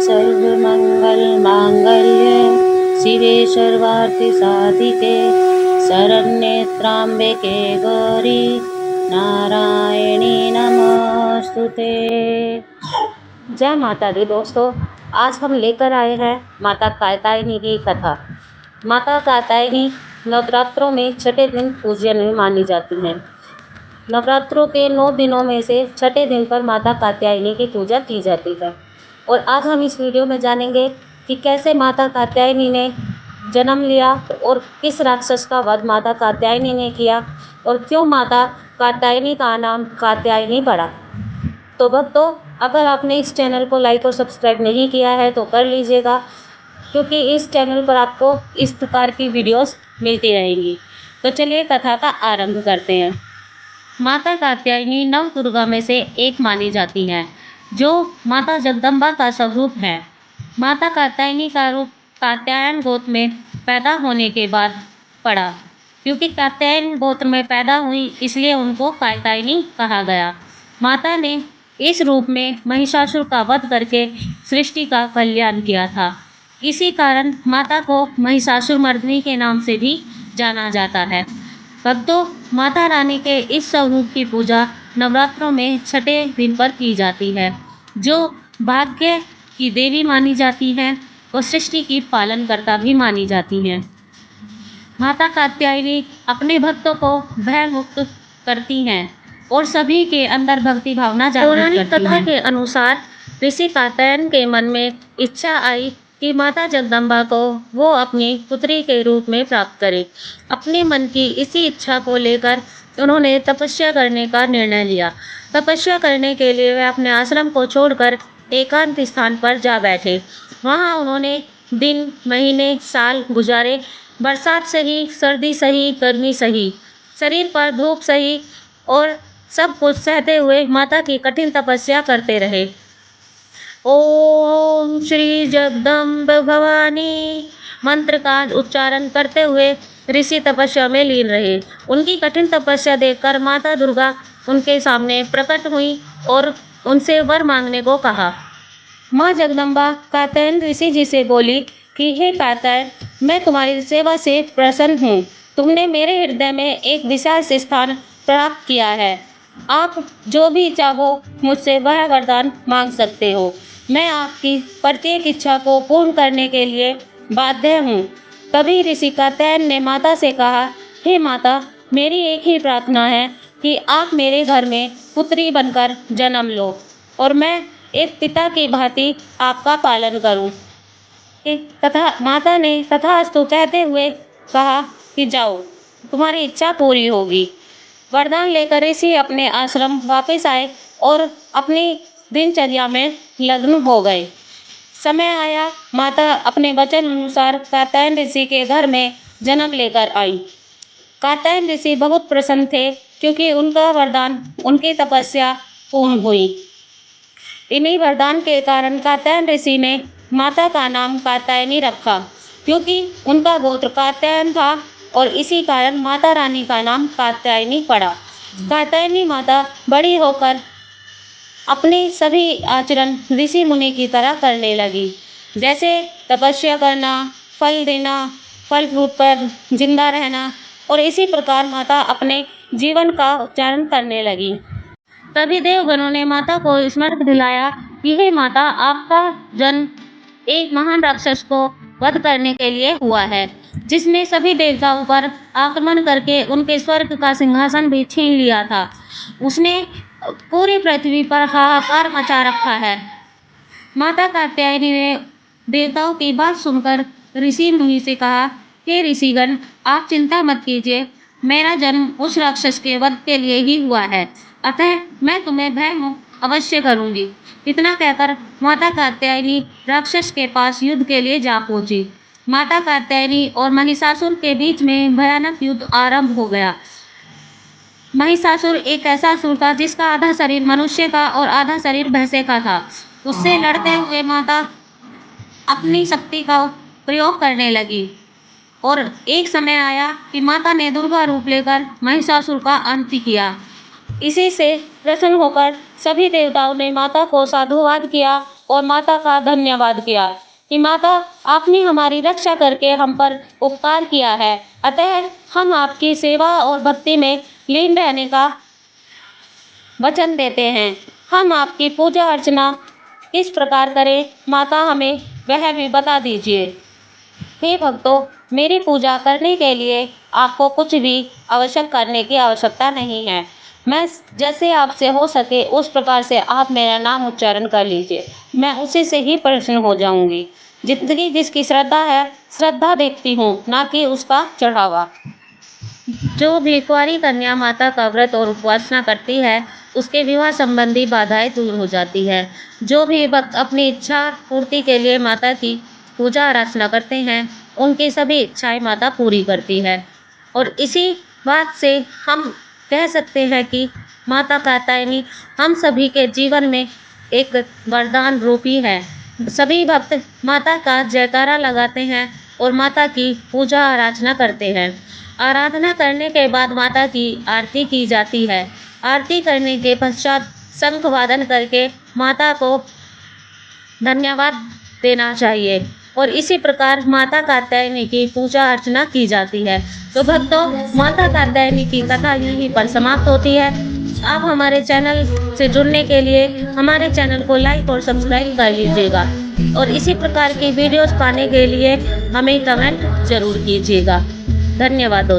सर्वमङ्गलमाङ्गल्ये शिवे सर्वार्थसाधिके शरण्ये त्र्यम्बके गौरी नारायणी नमोस्तुते। जय माता दी दोस्तों, आज हम लेकर आए हैं माता कात्यायनी की कथा। माता कात्यायनी नवरात्रों में छठे दिन पूजनीय मानी जाती हैं। नवरात्रों के 9 दिनों में से छठे दिन पर माता कात्यायनी की पूजा की जाती है। और आज हम इस वीडियो में जानेंगे कि कैसे माता कात्यायनी ने जन्म लिया और किस राक्षस का वध माता कात्यायनी ने किया और क्यों माता कात्यायनी का नाम कात्यायनी पड़ा। तो भक्तों, अगर आपने इस चैनल को लाइक और सब्सक्राइब नहीं किया है तो कर लीजिएगा, क्योंकि इस चैनल पर आपको इस प्रकार की वीडियोस मिलती रहेंगी। तो चलिए कथा का आरंभ करते हैं। माता कात्यायनी नव दुर्गा में से एक मानी जाती है, जो माता जगदम्बा का स्वरूप है। माता कात्यायनी का रूप कात्यायन गोत्र में पैदा होने के बाद पड़ा। क्योंकि कात्यायन गोत्र में पैदा हुई इसलिए उनको कात्यायनी कहा गया। माता ने इस रूप में महिषासुर का वध करके सृष्टि का कल्याण किया था। इसी कारण माता को महिषासुरमर्दिनी के नाम से भी जाना जाता है। भक्तों, माता रानी के इस स्वरूप की पूजा नवरात्रों में छठे दिन पर की जाती है, जो भाग्य की देवी मानी जाती है और सृष्टि की पालनकर्ता भी मानी जाती हैं। माता कात्यायनी अपने भक्तों को भय मुक्त करती हैं और सभी के अंदर भक्ति भावना जागृत करती हैं। के अनुसार ऋषि कात्यायन के मन में इच्छा आई कि माता जगदम्बा को वो अपनी पुत्री के रूप में प्राप्त करे। अपने मन की इसी इच्छा को लेकर उन्होंने तपस्या करने का निर्णय लिया। तपस्या करने के लिए वे अपने आश्रम को छोड़कर एकांत स्थान पर जा बैठे। वहाँ उन्होंने दिन, महीने, साल गुजारे। बरसात सही, सर्दी सही, गर्मी सही, शरीर पर धूप सही और सब कुछ सहते हुए माता की कठिन तपस्या करते रहे। ओम श्री जगदम्ब भवानी मंत्र का उच्चारण करते हुए ऋषि तपस्या में लीन रहे। उनकी कठिन तपस्या देखकर माता दुर्गा उनके सामने प्रकट हुई और उनसे वर मांगने को कहा। माँ जगदम्बा कात्यायन ऋषि जी से बोली कि हे कात्यायन, मैं तुम्हारी सेवा से प्रसन्न हूँ। तुमने मेरे हृदय में एक विशेष स्थान प्राप्त किया है। आप जो भी चाहो मुझसे वह वरदान मांग सकते हो। मैं आपकी प्रत्येक इच्छा को पूर्ण करने के लिए बाध्य हूँ। तभी ऋषि कात्यायन ने माता से कहा, हे माता, मेरी एक ही प्रार्थना है कि आप मेरे घर में पुत्री बनकर जन्म लो और मैं एक पिता की भांति आपका पालन करूं। तथा माता ने तथास्तु कहते हुए कहा कि जाओ, तुम्हारी इच्छा पूरी होगी। वरदान लेकर ऋषि अपने आश्रम वापस आए और अपनी दिनचर्या में लग्न हो गए। समय आया, माता अपने वचन अनुसार कात्यायन ऋषि के घर में जन्म लेकर आई। कात्यायन ऋषि बहुत प्रसन्न थे, क्योंकि उनका वरदान, उनकी तपस्या पूर्ण हुई। इन्हीं वरदान के कारण कात्यायन ऋषि ने माता का नाम कात्यायनी रखा, क्योंकि उनका गोत्र कात्यायन था और इसी कारण माता रानी का नाम कात्यायनी पड़ा। कात्यायनी माता बड़ी होकर अपने सभी आचरण ऋषि मुनि की तरह करने लगी, जैसे तपस्या करना, फल देना, फल फ्रूट पर जिंदा रहना, और इसी प्रकार माता अपने जीवन का उच्चारण करने लगी। तभी देवगणों ने माता को स्मरण दिलाया कि हे माता, आपका जन्म एक महान राक्षस को वध करने के लिए हुआ है, जिसने सभी देवताओं पर आक्रमण करके उनके स्वर्ग का सिंहासन भी छीन लिया था। उसने पूरी पृथ्वी पर हाहाकार मचा रखा है। माता कात्यायनी ने देवताओं की बात सुनकर ऋषि मुनि से कहा, हे ऋषिगण, आप चिंता मत कीजिए, मेरा जन्म उस राक्षस के वध के लिए ही हुआ है, अतः मैं तुम्हें भय मुक्त अवश्य करूंगी। इतना कहकर माता कात्यायनी राक्षस के पास युद्ध के लिए जा पहुंची। माता कात्यायनी और महिषासुर के बीच में भयानक युद्ध आरंभ हो गया। महिषासुर एक ऐसा असुर था जिसका आधा शरीर मनुष्य का और आधा शरीर भैंसे का था। उससे लड़ते हुए माता अपनी शक्ति का प्रयोग करने लगी और एक समय आया कि माता ने दुर्गा रूप लेकर महिषासुर का अंत किया। इसी से प्रसन्न होकर सभी देवताओं ने माता को साधुवाद किया और माता का धन्यवाद किया कि माता, आपने हमारी रक्षा करके हम पर उपकार किया है, अतः हम आपकी सेवा और भक्ति में लीन रहने का वचन देते हैं। हम आपकी पूजा अर्चना किस प्रकार करें, माता हमें वह भी बता दीजिए। हे भक्तों, मेरी पूजा करने के लिए आपको कुछ भी आवश्यक करने की आवश्यकता नहीं है। मैं जैसे आपसे हो सके उस प्रकार से आप मेरा नाम उच्चारण कर लीजिए, मैं उसी से ही प्रसन्न हो जाऊंगी। जितनी जिसकी श्रद्धा है, श्रद्धा देखती हूँ, ना कि उसका चढ़ावा। जो भी कुंवारी कन्या माता का व्रत और उपासना करती है, उसके विवाह संबंधी बाधाएं दूर हो जाती है। जो भी भक्त अपनी इच्छा पूर्ति के लिए माता की पूजा आराधना करते हैं, उनकी सभी इच्छाएं माता पूरी करती है। और इसी बात से हम कह सकते हैं कि माता कात्यायनी हम सभी के जीवन में एक वरदान रूपी है। सभी भक्त माता का जयकारा लगाते हैं और माता की पूजा आराधना करते हैं। आराधना करने के बाद माता की आरती की जाती है। आरती करने के पश्चात शंख वादन करके माता को धन्यवाद देना चाहिए और इसी प्रकार माता कात्यायनी की पूजा अर्चना की जाती है। तो भक्तों, माता कात्यायनी की कथा यहीं पर समाप्त होती है। आप हमारे चैनल से जुड़ने के लिए हमारे चैनल को लाइक और सब्सक्राइब कर लीजिएगा और इसी प्रकार की वीडियोस पाने के लिए हमें कमेंट जरूर कीजिएगा। धन्यवाद दोस्तों।